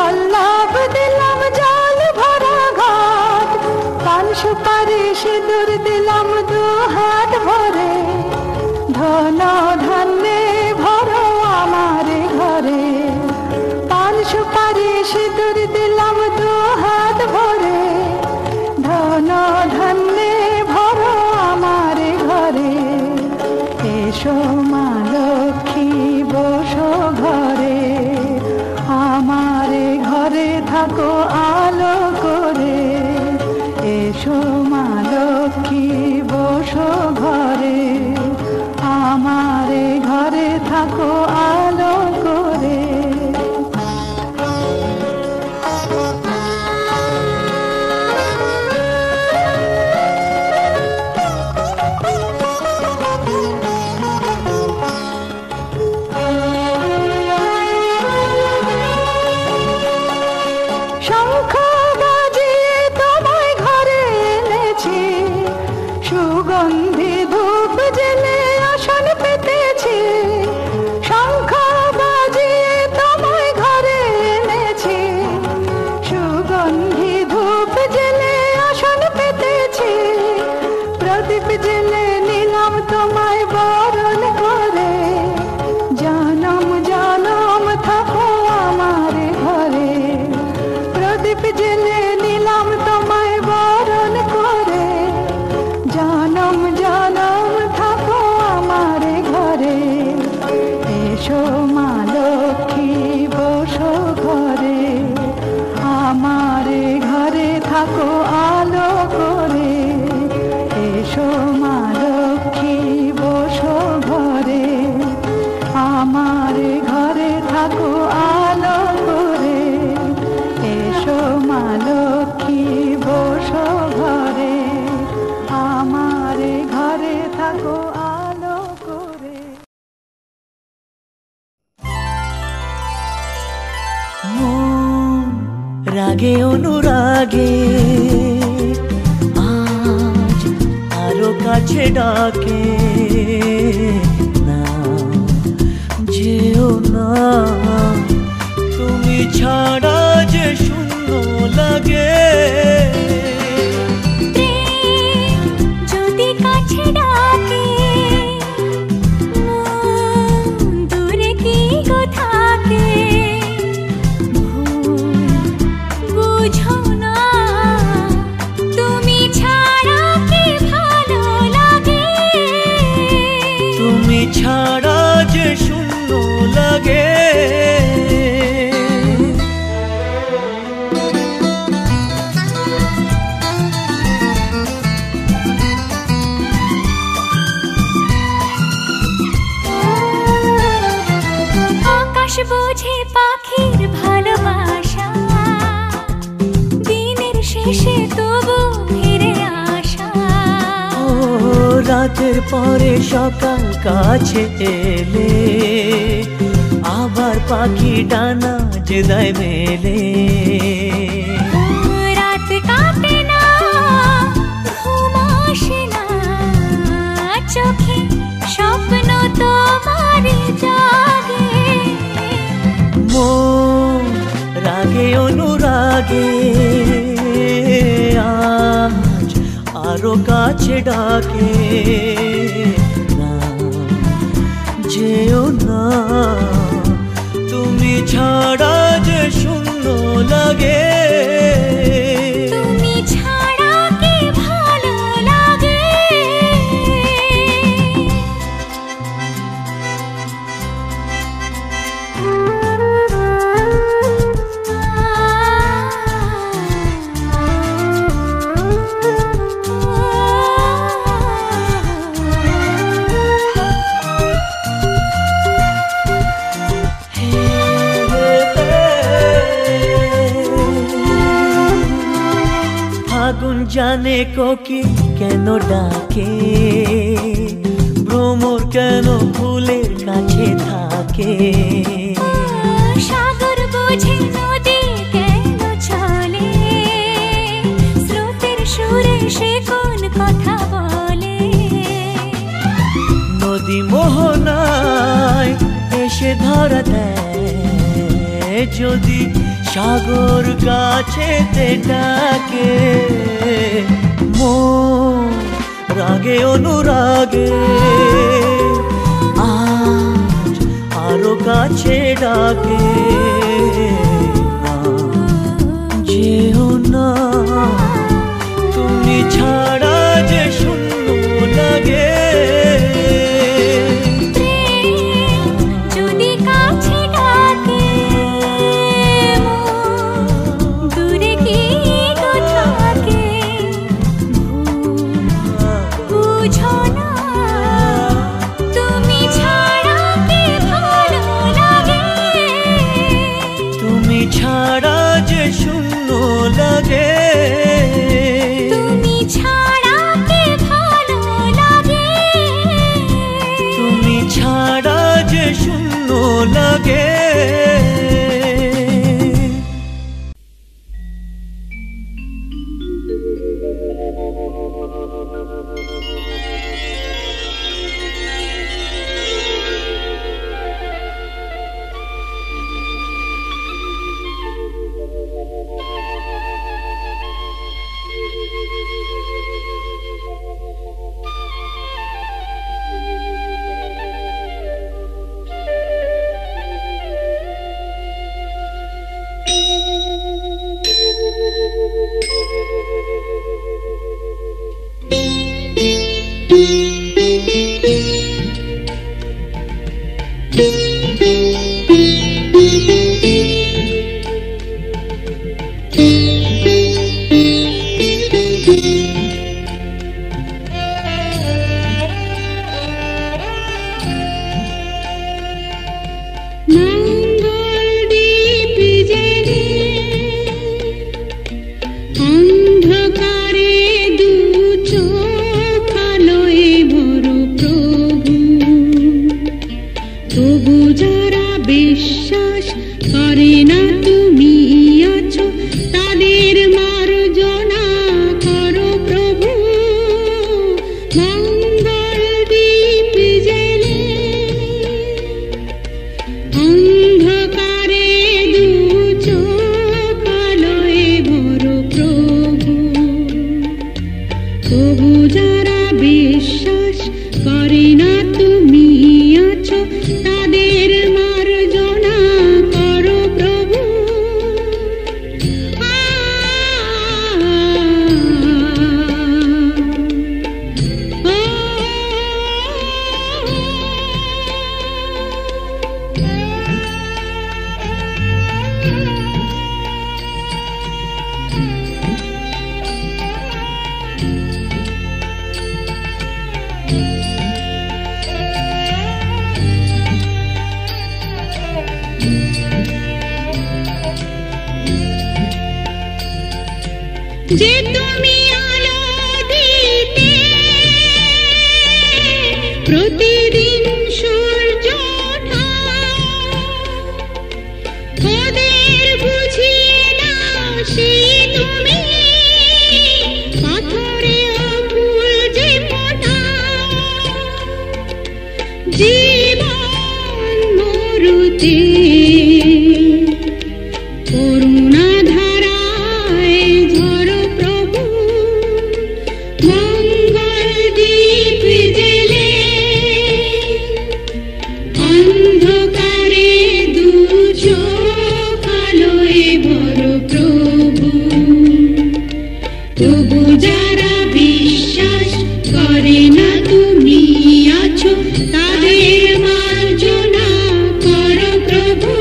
পল্লব দিলাম জল ভরা ঘাট, পান সুপারি সিঁদুর দিলাম দু হাত ভরে, ধন ধান্যে ভরো আমার ঘরে। পান সুপারি সিঁদুর দিলাম দু হাত ভরে, ধন ধান্যে ভরো আমার ঘরে। এসো মা লক্ষ্মী বসো ঘরে, আমার ঘরে থাকো আলো করে। এসো মা লক্ষ্মী বসো ঘরে, আমার ঘরে থাকো আলো করে। শঙ্খ বাজিয়ে তোমায় ঘরে এনেছি, সুগন্ধি ধূপ জেলে আসন পেতেছি। শঙ্খ বাজিয়ে তোমায় ঘরে এনেছি, সুগন্ধি ধূপ জেলে আসন পেতেছি। প্রদীপ জেলে নিলাম তোমায় বরণ করে, জনম জনম থাকো আমার ঘরে। প্রদীপ জেলে নিলাম তোমায় বরণ করে, জনম জনম থাকো আমার ঘরে। এসো মা লক্ষ্মী বসো ঘরে, আমার ঘরে থাকো আলো করে। এসো মা লক্ষ্মী বসো ঘরে, আমার ঘরে থাকো আলো করে। এসো মা লক্ষ্মী বসো ঘরে, আমার ঘরে থাকো আলো করে। মন রাগে অনুরাগে আজ আরো কাছে ডাকে, না যেও না তুমি ছাড়া যে শূন্য লাগে। যদি কাছে ডাকে মন দূরে কি গো থাকে, বুঝো না তুমি ছাড়া কি ভালো লাগে। তুমি ছাড়া যে শূন্য লাগে। আকাশ বোঝে পাখির ভালোবাসা, দিনের শেষে তবু ফিরে আসা। ও রাতের পরে সকাল কাছে এলে, আবার পাখি ডানা যে দেয় মেলে। রাত কাটে না, ঘুম আসে না, চোখে স্বপ্ন তোমার জাগে। মন রাগে অনুরাগে আজ আরো কাছে ডাকে, না যেও না তুমি ছাড়া যে শূন্য লাগে। তুমি ছাড়া কি ভালো লাগে। ফাগুন জানে কোকিল কেন ডাকে, ভ্রমর কেন ফুলের কাছে থাকে। সাগর বোঝে নদী কেন চলে, স্রোতের সুরে সে কোন কথা বলে। নদী মোহনায় এসে ধরা দেয়, যদি সাগর কাছেতে ডাকে মন রাগে অনুরাগে আজ আরো কাছে ডাকে যেও না তুমি ছাড়া যে শূন্য লাগে যদি কাছে ডাকে দূরে কি গো থাকে বুঝো না তুমি ছাড়া কে ভালো লাগে তুমি ছাড়া যে শূন্য লাগে তুমি ছাড়া কে ভালো লাগে তুমি ছাড়া যে শূন্য লাগে যে তুমি আলো দিতে প্রতিদিন সূর্য ওঠা ওদের বুঝিয়ে দাও সেই তুমি পাথরে ফুল যে ফোটা জীবন মরুতে করুণা ধারায় ঝরো প্রভু মঙ্গল দীপ জেলে অন্ধকারে দু চোখ আলোয় ভরো প্রভু তবু যারা বিশ্বাস করে না তুমি আছো তাদের মার্জনা করো প্রভু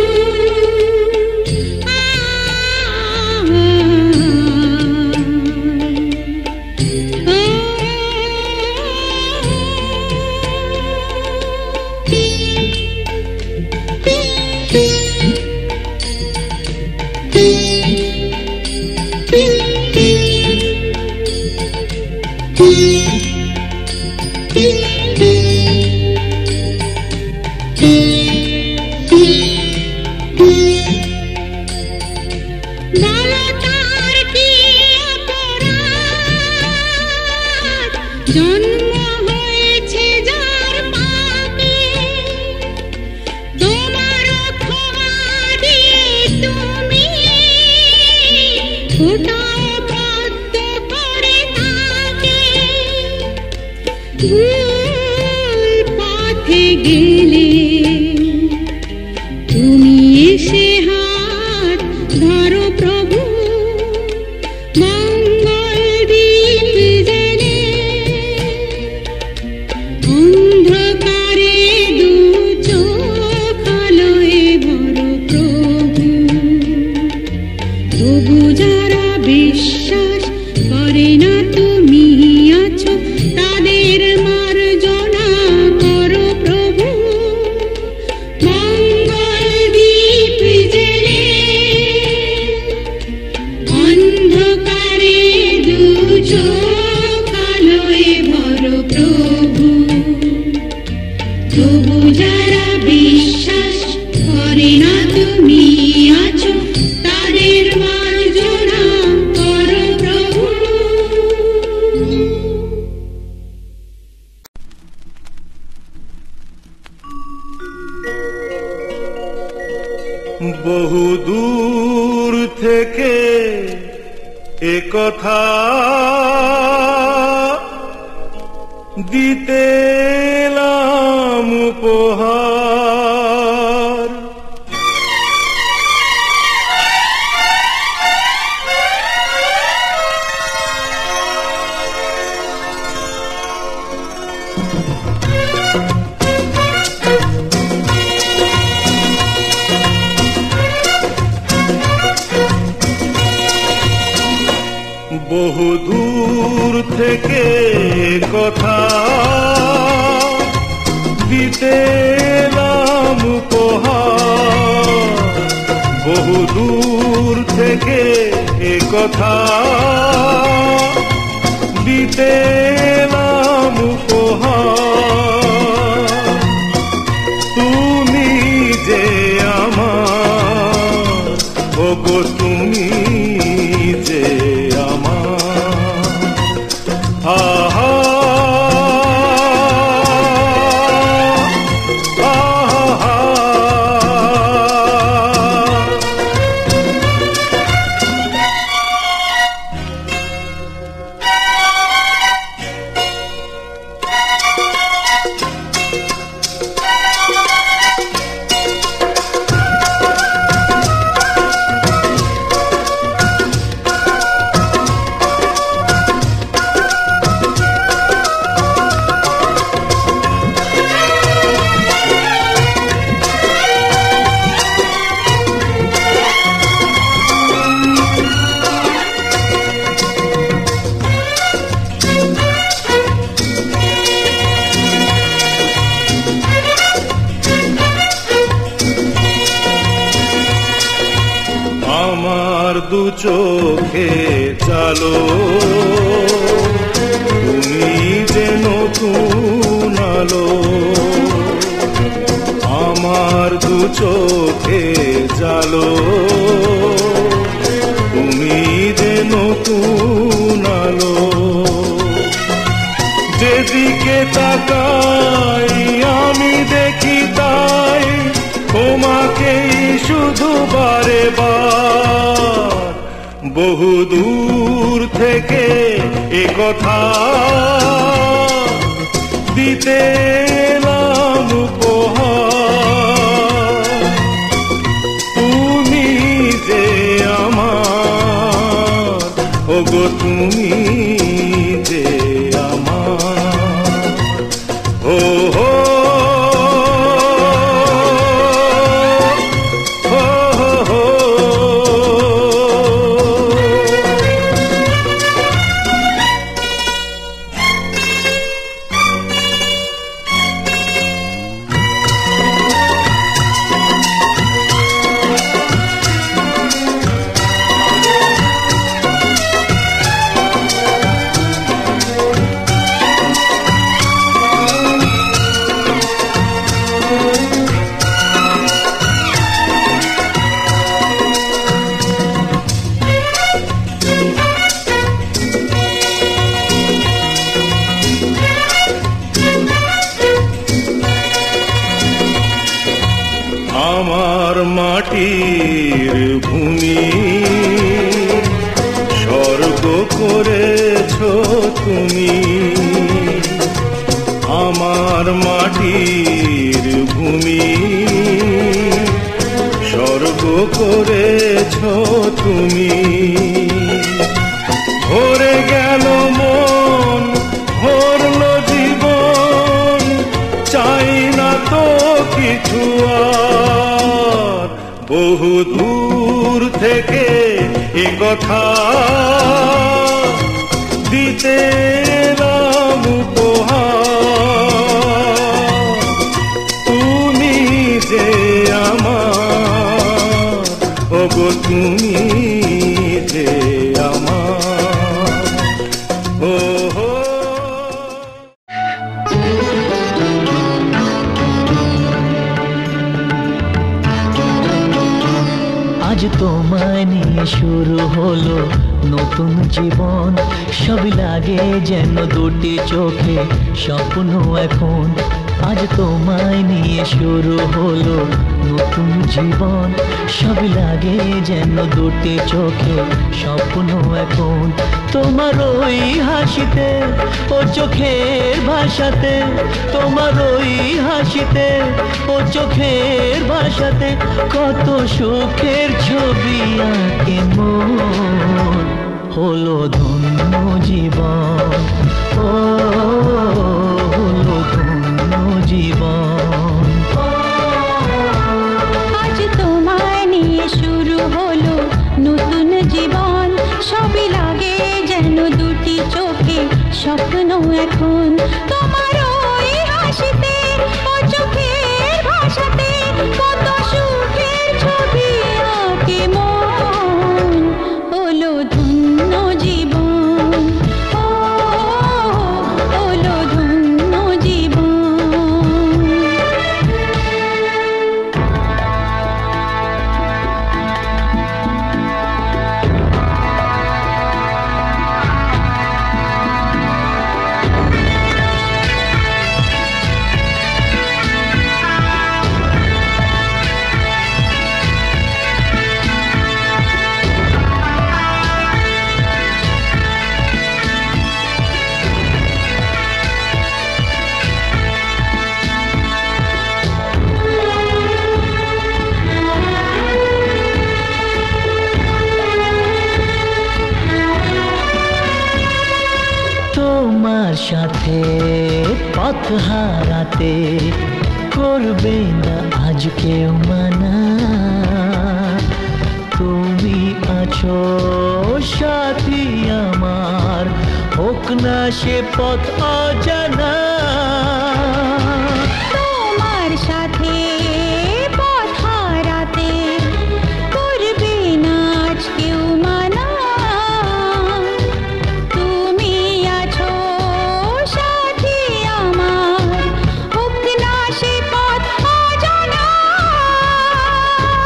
জন্ম হয়েছে যার পাপে তোমার ক্ষমা দিয়ে তুমি ওটাও বাধ্য করে তাকে ভুল পথে গেলে তুমি এসে হাত ধরো প্রভু মঙ্গল দীপ জেলে অন্ধকারে দু চোখ আলোয় ভরো প্রভু তবু যারা বিশ্বাস করে না তুমি আছো তাদের মার্জনা করো প্রভু মঙ্গল দীপ জেলে অন্ধকারে দু চোখ আলোয় ভরো প্রভু তবু যারা বিশ্বাস করে না তুমি আছো তাদের মার্জনা করো প্রভু। বহু দূর থেকে একথা দিতে এলাম উপহার বহু দূর থেকে কথা দিতে এলাম উপহার বহু দূর থেকে কথা দিতে এলাম উপহার তুমি যে আমার ওগো তুমি যে আহা আহা দু চোখে চালো তুমি যে নতুন আলো আমার দু চোখে চালো তুমি যে নতুন আলো যেদিকে তাকাই আমি দেখি তাই তোমাকেই শুধু বারে বার বহু দূর থেকে এ কথা দিতে এলাম উপহার তুমি যে আমার ওগো তুমি যে আমার ও হো আমার মাটির ভূমি করেছ তুমি। ভরে গেল মন, ভরল জীবন, চাই না তো কিছু আর। বহু দূর থেকে এ কথা দিতে এলাম উপহার। তুমি যে আমার, ওগো তুমি যে আমার, ও হো। আজ তোমায় নিয়ে শুরু হলো নতুন জীবন, সবই লাগে যেন দুটি চোখে স্বপ্ন এখন। আজ তোমায় নিয়ে শুরু হলো নতুন জীবন, সবই লাগে যেন দুটি চোখে স্বপ্ন এখন। তোমার ওই হাসিতে ও চোখের ভাষাতে, তোমার ওই হাসিতে ও চোখের ভাষাতে কত সুখের ছবি আঁকে মন। হলো ধন্য জীবন, ও হলো ধন্য জীবন। আজ তোমায় নিয়ে শুরু হলো নতুন জীবন, সবই লাগে যেন দুটি চোখে স্বপ্ন এখন। তোমার ওই হাসিতে ও চোখের ভাষাতে কত সুখের ছবি আঁকে মন। হলো ধন্য জীবন, ও হলো ধন্য জীবন। তোমার সাথে পথ হারাতে করবে না আজ কেউ মানা। তুমি আছো সাথী আমার, হোক না সে পথ অজানা। তোমার সাথে পথ হারাতে করবে না আজ কেউ মানা। তুমি আছো সাথী আমার, হোক না সে পথ অজানা।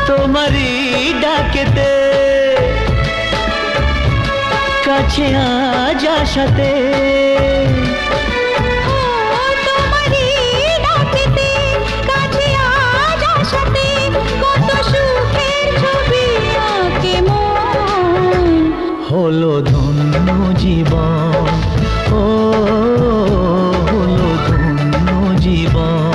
তোমারই ডাকেতে কাছে আজ আসাতে, তোমারই ডাকেতে কাছে আজ আসাতে কত সুখের ছবি আঁকে মন। হলো ধন্য জীবন, ও হলো ধন্য জীবন।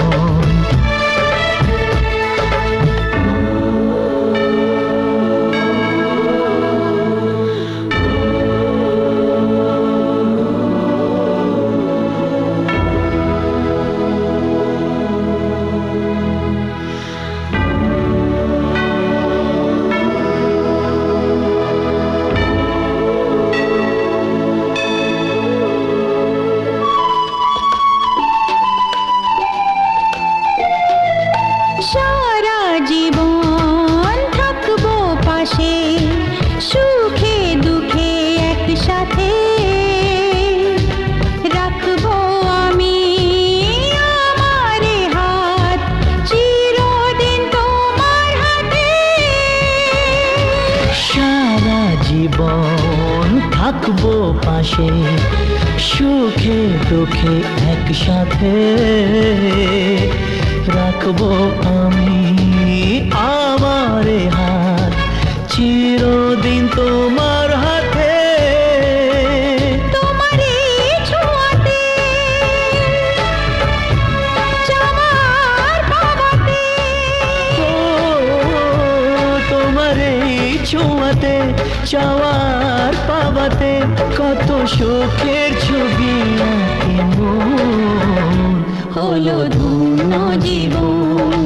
সারা জীবন থাকবো পাশে, সুখে দুঃখে একসাথে রাখবো আমি আমার হাত, চিরদিন তোমার হাতে। সারা জীবন থাকবো পাশে, সুখে দুঃখে একসাথে রাখবো আমি আমার হাত, চিরদিন তোমার হাতে। তোমারই ছোঁয়াতে চাওয়ার পাওয়াতে, ও পাওয়ার পাওয়াতে কত সুখের ছবি আঁকে মন। হলো ধন্য জীবন,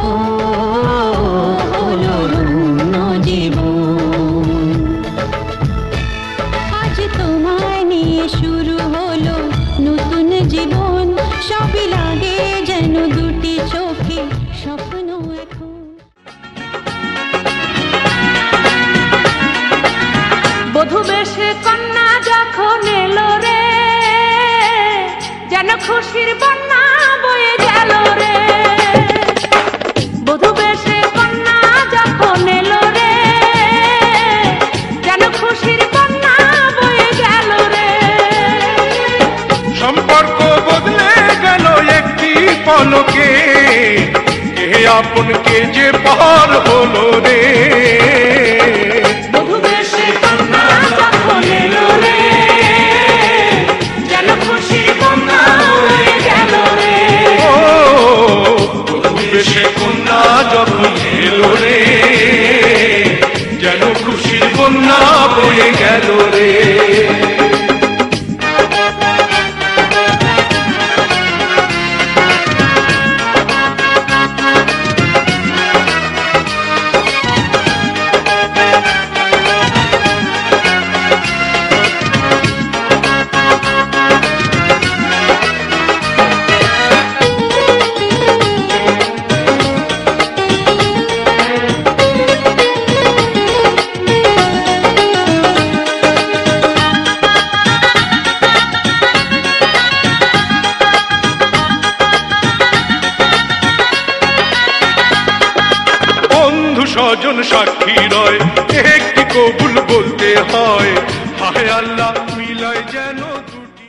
ও হলো ধন্য জীবন। আজ তোমায় নিয়ে শুরু হলো নতুন জীবন, সবই লাগে যেন দুটি চোখে স্বপ্ন এখন। বধূ বেশে কন্যা যখন এলো রে, যেন খুশির বন্যা বয়ে গেল রে। বধূ বেশে কন্যা যখন এলো রে, যেন খুশির বন্যা বয়ে গেল রে। সম্পর্ক বদলে গেল একটি পলকে, কে আপন কে যে পার হলো রে। বধূ বেশে কন্যা যখন এলো রে, যেন খুশির বন্যা বয়ে গেল রে। ও বধূ বেশে কন্যা যখন এলো রে, যেন খুশির বন্যা বয়ে গেল রে। স্বজন সাক্ষী রয়, একটি কবুল বলতে হয়। হায় আল্লাহ মিলায় যেন দুটি।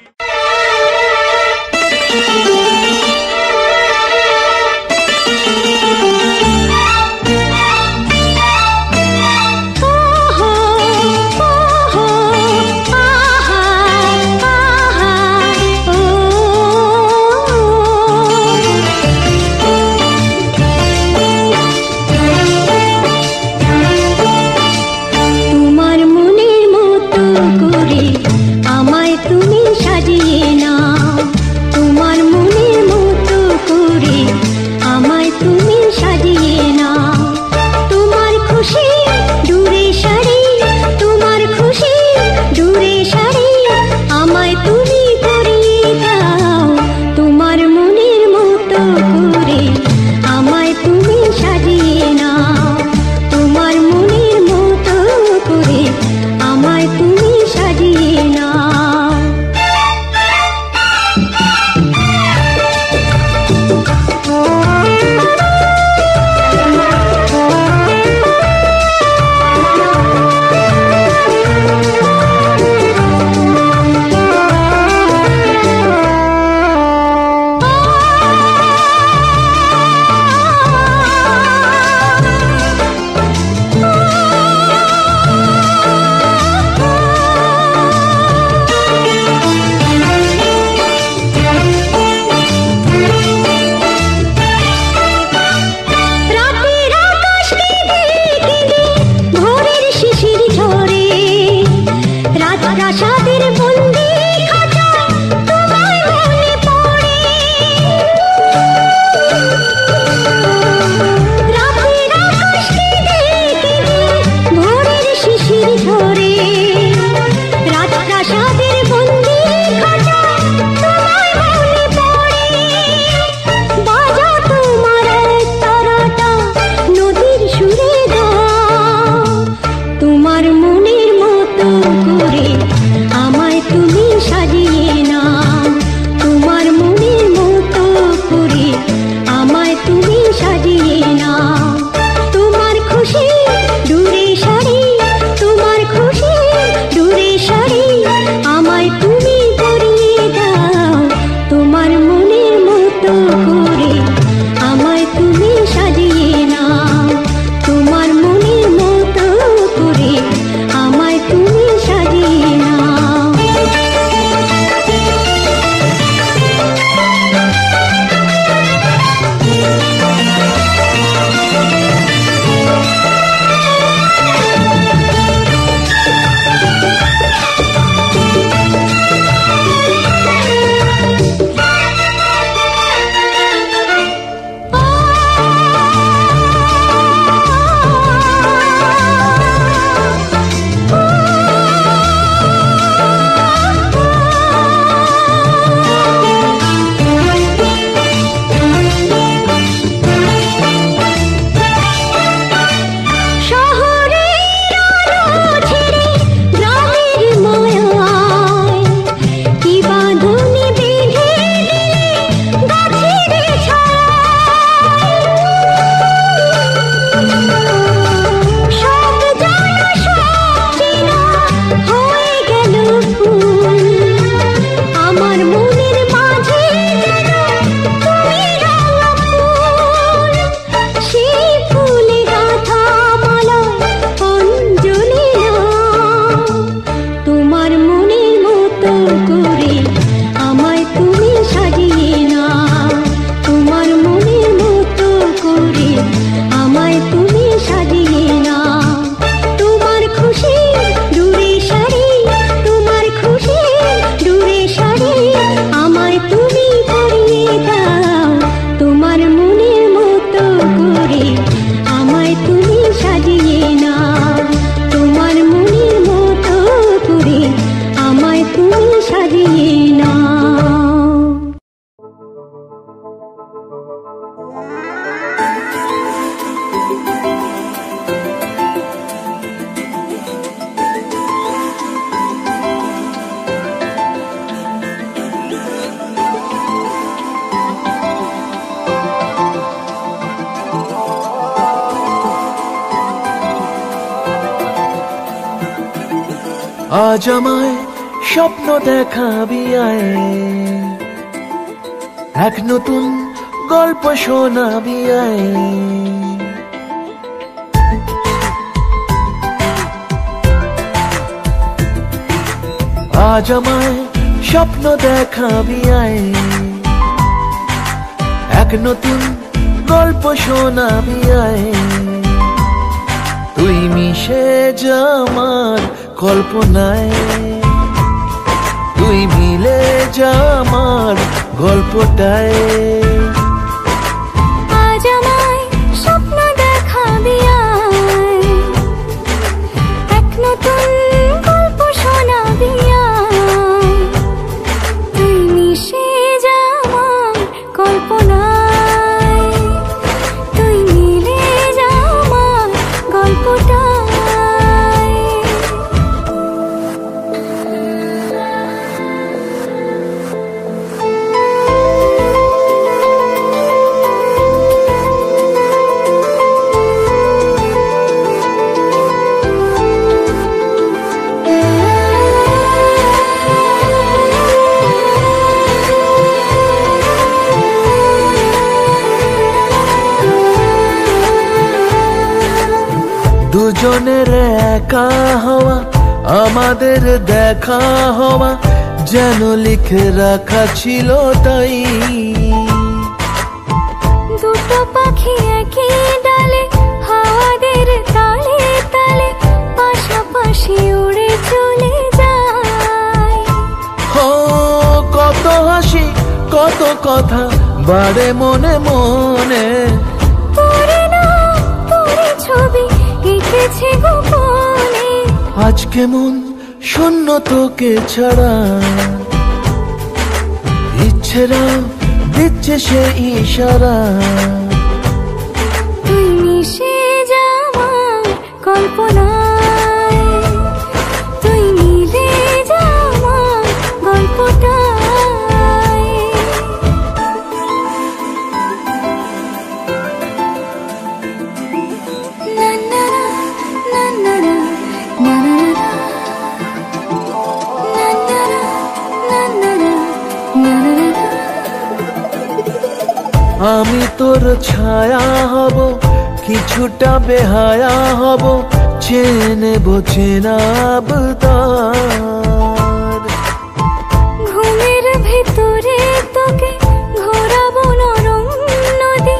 আজ আমায় স্বপ্ন দেখাবি আয়, এক নতুন গল্প শোনাবি আয়। আজ আমায় স্বপ্ন দেখাবি আয়, এক নতুন গল্প শোনাবি আয়। তুই মিশে যা আমার কল্পনায়, তুই মিলে যা আমার গল্পটায়। আজ আমায় স্বপ্ন দেখাবি আয়, এক নতুন গল্প শোনাবি আয়। তুই মিশে যা আমার কল্পনায়, তুই মিলে যা আমার গল্পটায়। দুজনের একা হওয়া, আমাদের দেখা হওয়া যেন লিখে রাখা ছিল তাই। দুটো পাখি একই ডালে, হাওয়াদের তালে তালে পাশাপাশি উড়ে চলে যায়। ও কত হাসি কত কথা বাড়ে মনে মনে, তোরে না তোরে ছবি এঁকেছে গোপনে। আজ কেমন শূন্য তোকে ছাড়া, ইচ্ছেরা দিচ্ছে সে ইশারা। তুই মিশে যা আমার কল্পনায়, তুই মিলে যা আমার গল্পটায়। না না না না না না না না না। আমি তোর ছায়া হব, কিছুটা বেহায়া হব, চেনে বোঝেনাবতার। ঘুমের ভেতরে তোকে ঘোরাবো নরম নদী,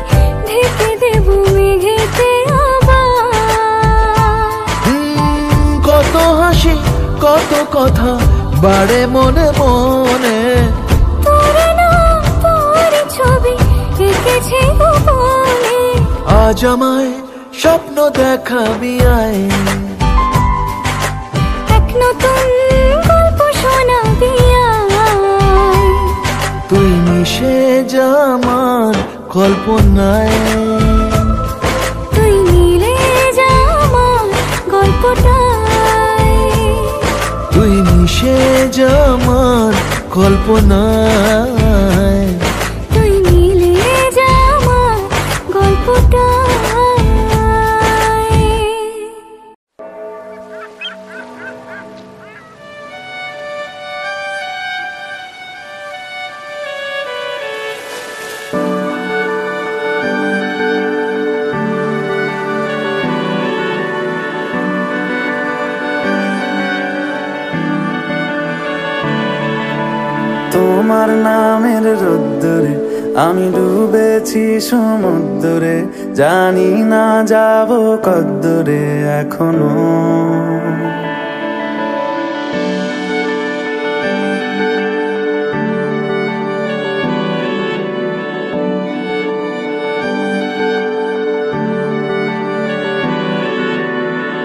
ঢেকে দেব মেঘেতে আবার। কত হাসি কত কথা বাড়ে মনে মনে, তোরে না তোর ছবি এঁকেছে গোপনে। আজ আমায় স্বপ্ন দেখাবি আয়, এক নতুন গল্প শোনাবি আয়। তুই মিশে যা আমার কল্পনায়, তুই মিলে যা আমার গল্পটায়। তুই মিশে যা আমার কল্পনায়। তুই মিলে যা আমার গল্পটায়। তোমার নামের রোদ্দুরে আমি ডুবেছি সমুদ্রে, জানি না যাব কদ্দুরে এখনো।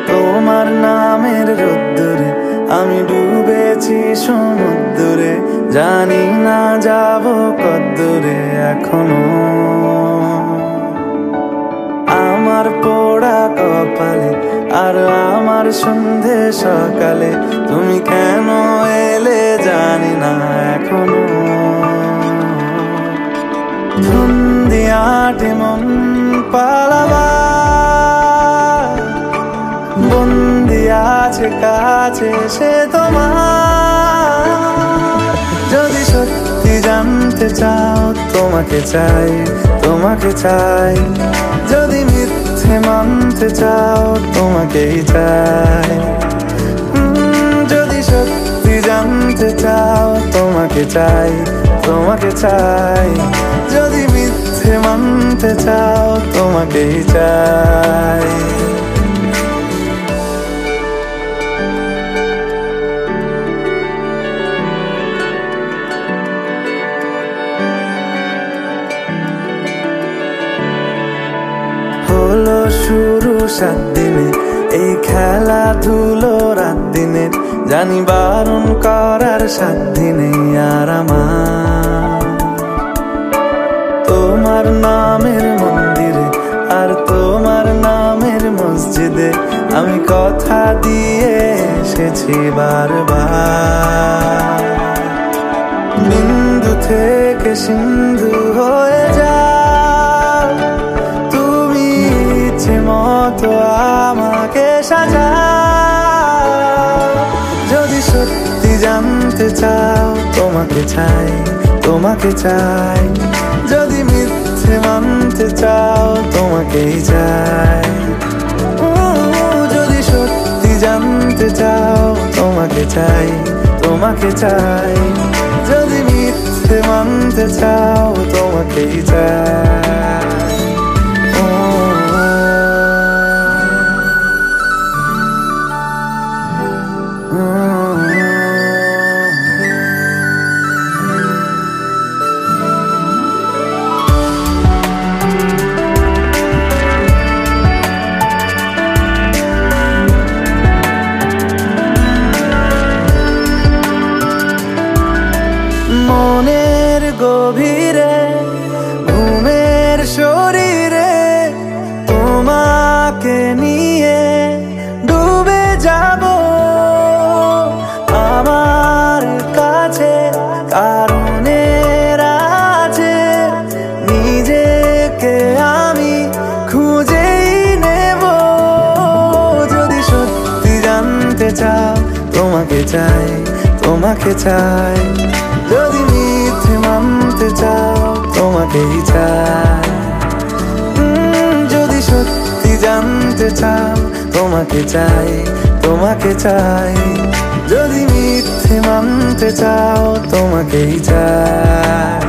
তোমার নামের রোদ্দুরে আমি ডুবেছি সমুদ্রে, জানি না যাব কদ্দুরে এখনো। আমার পোড়া কপালে আর আমার সন্ধে সকালে, তুমি কেন এলে জানি না এখনো। ধুন্দিয়াটে মন পালাবা, বন্দি আছে কাছে সে তোমার। যদি সত্যি জানতে চাও তোমাকে চাই, তোমাকে চাই। যদি মিথ্যে মানতে চাও তোমাকেই চাই। যদি সত্যি জানতে চাও তোমাকে চাই, তোমাকে চাই। যদি মিথ্যে মানতে চাও তোমাকেই চাই। হলো শুরু 7 দিনে এই খেলাধুলো রাত দিনে, জানি বারণ করার সাধ্য নেই আর আমার। তোমার নামের মন্দিরে আর তোমার নামের মসজিদে আমি কথা দিয়ে এসেছি বারবার। বিন্দু থেকে সিন্ধু হয়ে যাও তুমি, ইচ্ছে মতো আমাকে সাজাও। যদি সত্যি জানতে চাও তোমাকে চাই, তোমাকে চাই। যদি মিথ্যে মানতে চাও তোমাকেই চাই। যদি সত্যি জানতে চাও তোমাকে চাই, তোমাকে চাই। যদি মিথ্যে মানতে চাও তোমাকেই চাই। মনের গভীরে ঘুমের শরীরে তোমাকে নিয়ে ডুবে যাব। আমার কাছে কারণের আছে, নিজেকে আমি খুঁজেই নেব। যদি সত্যি জানতে চাও তোমাকে চাই, তোমাকে চাই। যদি মিথ্যে মানতে চাও তোমাকেই চাই। যদি সত্যি জানতে চাও তোমাকে চাই, তোমাকে চাই। যদি মিথ্যে মানতে চাও তোমাকেই চাই।